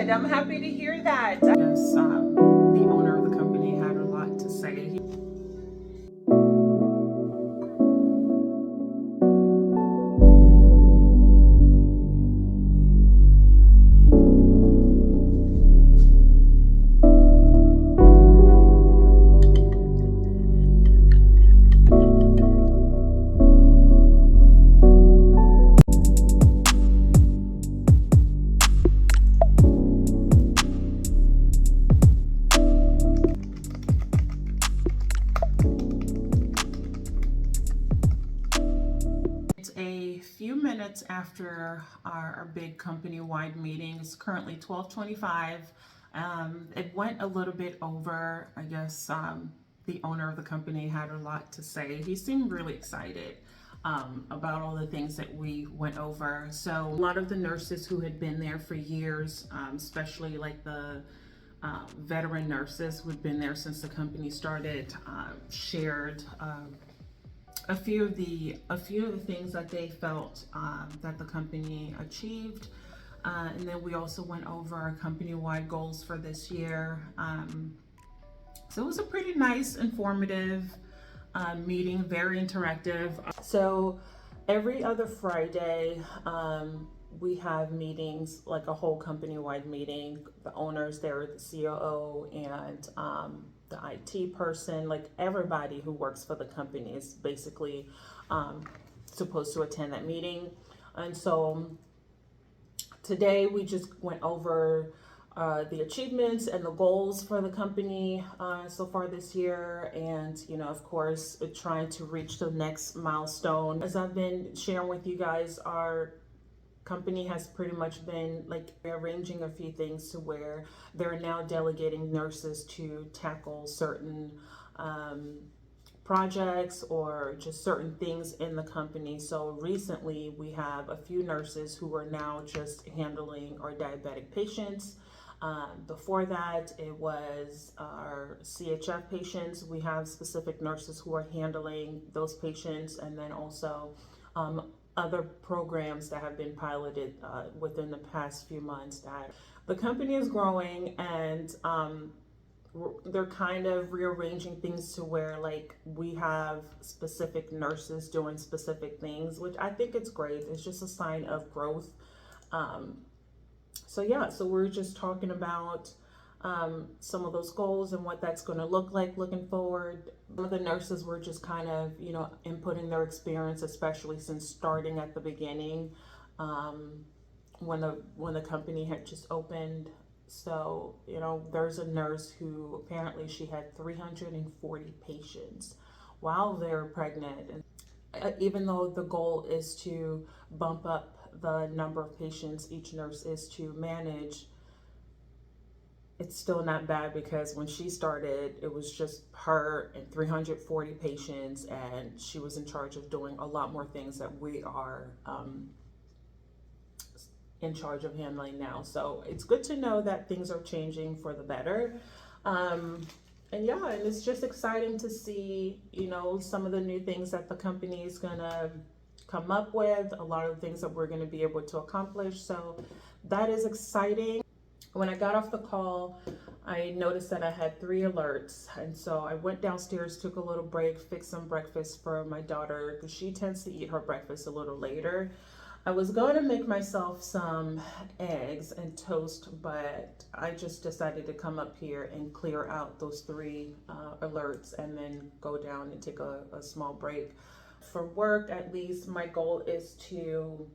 I'm happy to hear that. Yes, the owner of the company had a lot to say. It's a few minutes after our big company-wide meeting. It's currently 12:25. It went a little bit over. I guess the owner of the company had a lot to say. He seemed really excited about all the things that we went over. So a lot of the nurses who had been there for years, especially like the veteran nurses who had been there since the company started, shared a few of the things that they felt that the company achieved, and then we also went over our company-wide goals for this year. So it was a pretty nice, informative meeting, very interactive. So every other Friday, we have meetings, like a whole company-wide meeting. The owners there, the COO, and the IT person, like everybody who works for the company is basically supposed to attend that meeting. And so today we just went over the achievements and the goals for the company so far this year, and of course trying to reach the next milestone. As I've been sharing with you guys, our company has pretty much been like rearranging a few things to where they're now delegating nurses to tackle certain projects or just certain things in the company. So recently we have a few nurses who are now just handling our diabetic patients. Before that, it was our CHF patients. We have specific nurses who are handling those patients, and then also other programs that have been piloted within the past few months. That the company is growing, and they're kind of rearranging things to where like we have specific nurses doing specific things, which I think it's great. It's just a sign of growth. So yeah, so we're just talking about some of those goals and what that's going to look like looking forward. Some of the nurses were just kind of, inputting their experience, especially since starting at the beginning, when the company had just opened. So, there's a nurse who apparently she had 340 patients while they're pregnant. And even though the goal is to bump up the number of patients each nurse is to manage, it's still not bad, because when she started, it was just her and 340 patients, and she was in charge of doing a lot more things that we are in charge of handling now. So it's good to know that things are changing for the better. And yeah, and it's just exciting to see, some of the new things that the company is gonna come up with, a lot of the things that we're gonna be able to accomplish. So that is exciting. When I got off the call, I noticed that I had 3 alerts. And so I went downstairs, took a little break, fixed some breakfast for my daughter, because she tends to eat her breakfast a little later. I was going to make myself some eggs and toast, but I just decided to come up here and clear out those 3 alerts and then go down and take a small break. For work, at least, my goal is to,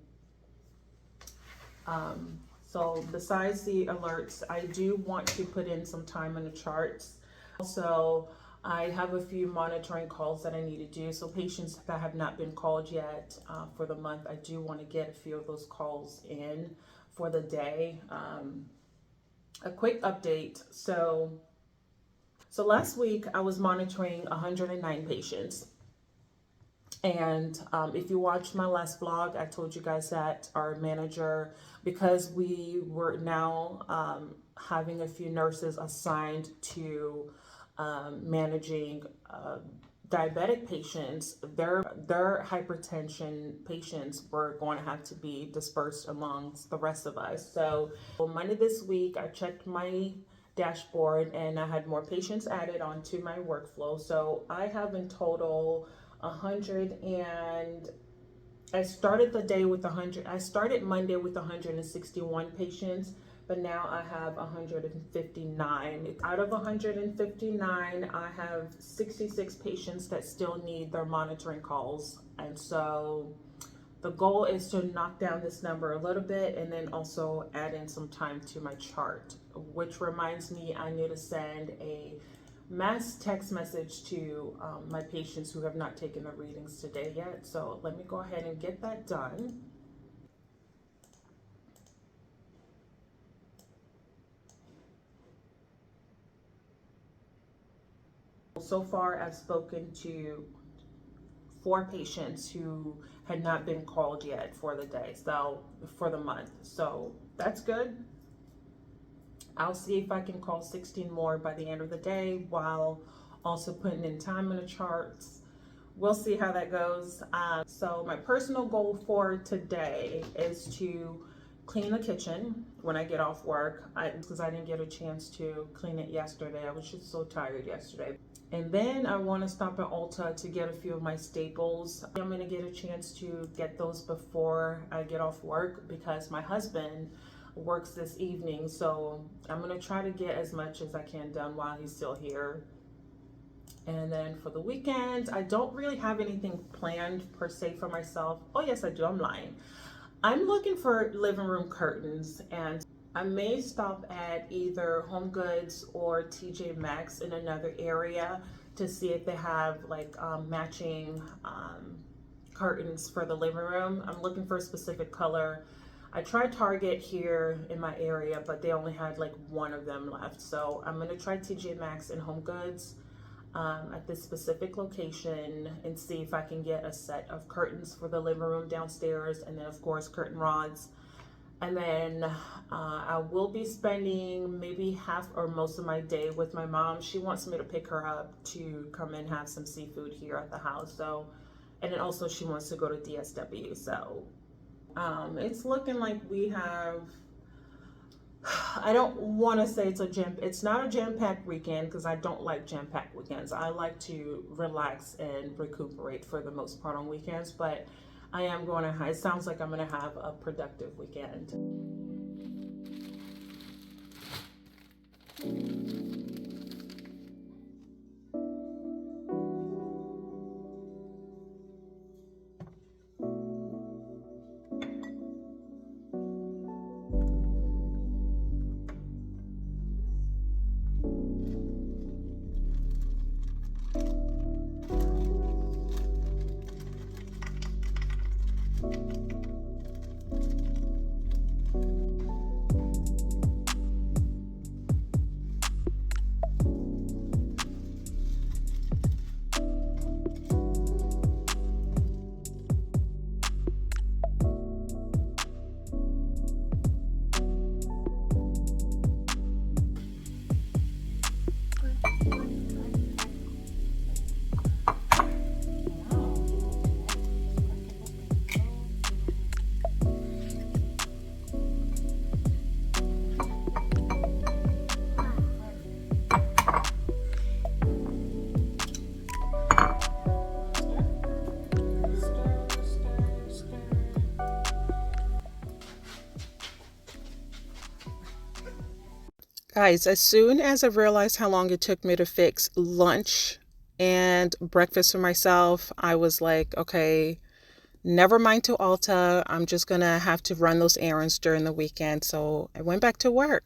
so besides the alerts, I do want to put in some time on the charts. Also, I have a few monitoring calls that I need to do. So patients that have not been called yet for the month, I do want to get a few of those calls in for the day. A quick update. So last week I was monitoring 109 patients. And if you watched my last vlog, I told you guys that our manager, because we were now having a few nurses assigned to managing diabetic patients, their hypertension patients were going to have to be dispersed amongst the rest of us. So Monday this week, I checked my dashboard and I had more patients added onto my workflow. So I have in total 100 and I started the day with 100. I started Monday with 161 patients, but now I have 159. Out of 159, I have 66 patients that still need their monitoring calls. And so the goal is to knock down this number a little bit and then also add in some time to my chart, which reminds me I need to send a mass text message to my patients who have not taken the readings today yet. So let me go ahead and get that done. So far, I've spoken to 4 patients who had not been called yet for the day, so for the month. So that's good. I'll see if I can call 16 more by the end of the day while also putting in time in the charts. We'll see how that goes. So my personal goal for today is to clean the kitchen when I get off work, because I didn't get a chance to clean it yesterday. I was just so tired yesterday. And then I want to stop at Ulta to get a few of my staples. I'm going to get a chance to get those before I get off work because my husband works this evening. So I'm going to try to get as much as I can done while he's still here. And then for the weekend, I don't really have anything planned per se for myself. Oh yes, I do, I'm lying. I'm looking for living room curtains, and I may stop at either Home Goods or TJ Maxx in another area to see if they have like matching curtains for the living room. I'm looking for a specific color. I tried Target here in my area, but they only had like one of them left. So I'm gonna try TJ Maxx and Home Goods at this specific location and see if I can get a set of curtains for the living room downstairs, and then of course curtain rods. And then I will be spending maybe half or most of my day with my mom. She wants me to pick her up to come and have some seafood here at the house. So, and then also she wants to go to DSW. So it's looking like we have, I don't want to say it's not a jam-packed weekend because I don't like jam-packed weekends. I like to relax and recuperate for the most part on weekends, but I am going to, it sounds like I'm going to have a productive weekend. Guys, as soon as I realized how long it took me to fix lunch and breakfast for myself, I was like, okay, never mind to Ulta. I'm just going to have to run those errands during the weekend. So I went back to work.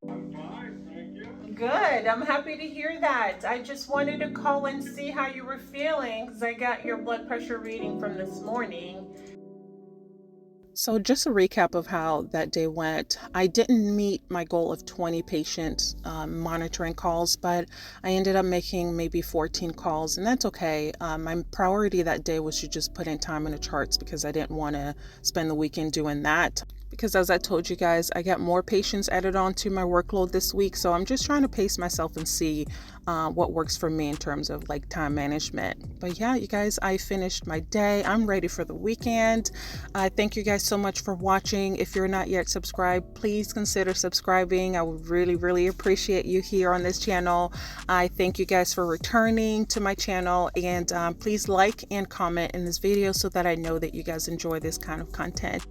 I'm fine, thank you. Good. I'm happy to hear that. I just wanted to call and see how you were feeling because I got your blood pressure reading from this morning. So just a recap of how that day went. I didn't meet my goal of 20 patient monitoring calls, but I ended up making maybe 14 calls, and that's okay. My priority that day was to just put in time in the charts because I didn't want to spend the weekend doing that. Because as I told you guys, I got more patients added on to my workload this week, so I'm just trying to pace myself and see what works for me in terms of like time management. But yeah, you guys, I finished my day. I'm ready for the weekend. I thank you guys so much for watching. If you're not yet subscribed, please consider subscribing. I would really appreciate you here on this channel. I thank you guys for returning to my channel, and please like and comment in this video so that I know that you guys enjoy this kind of content.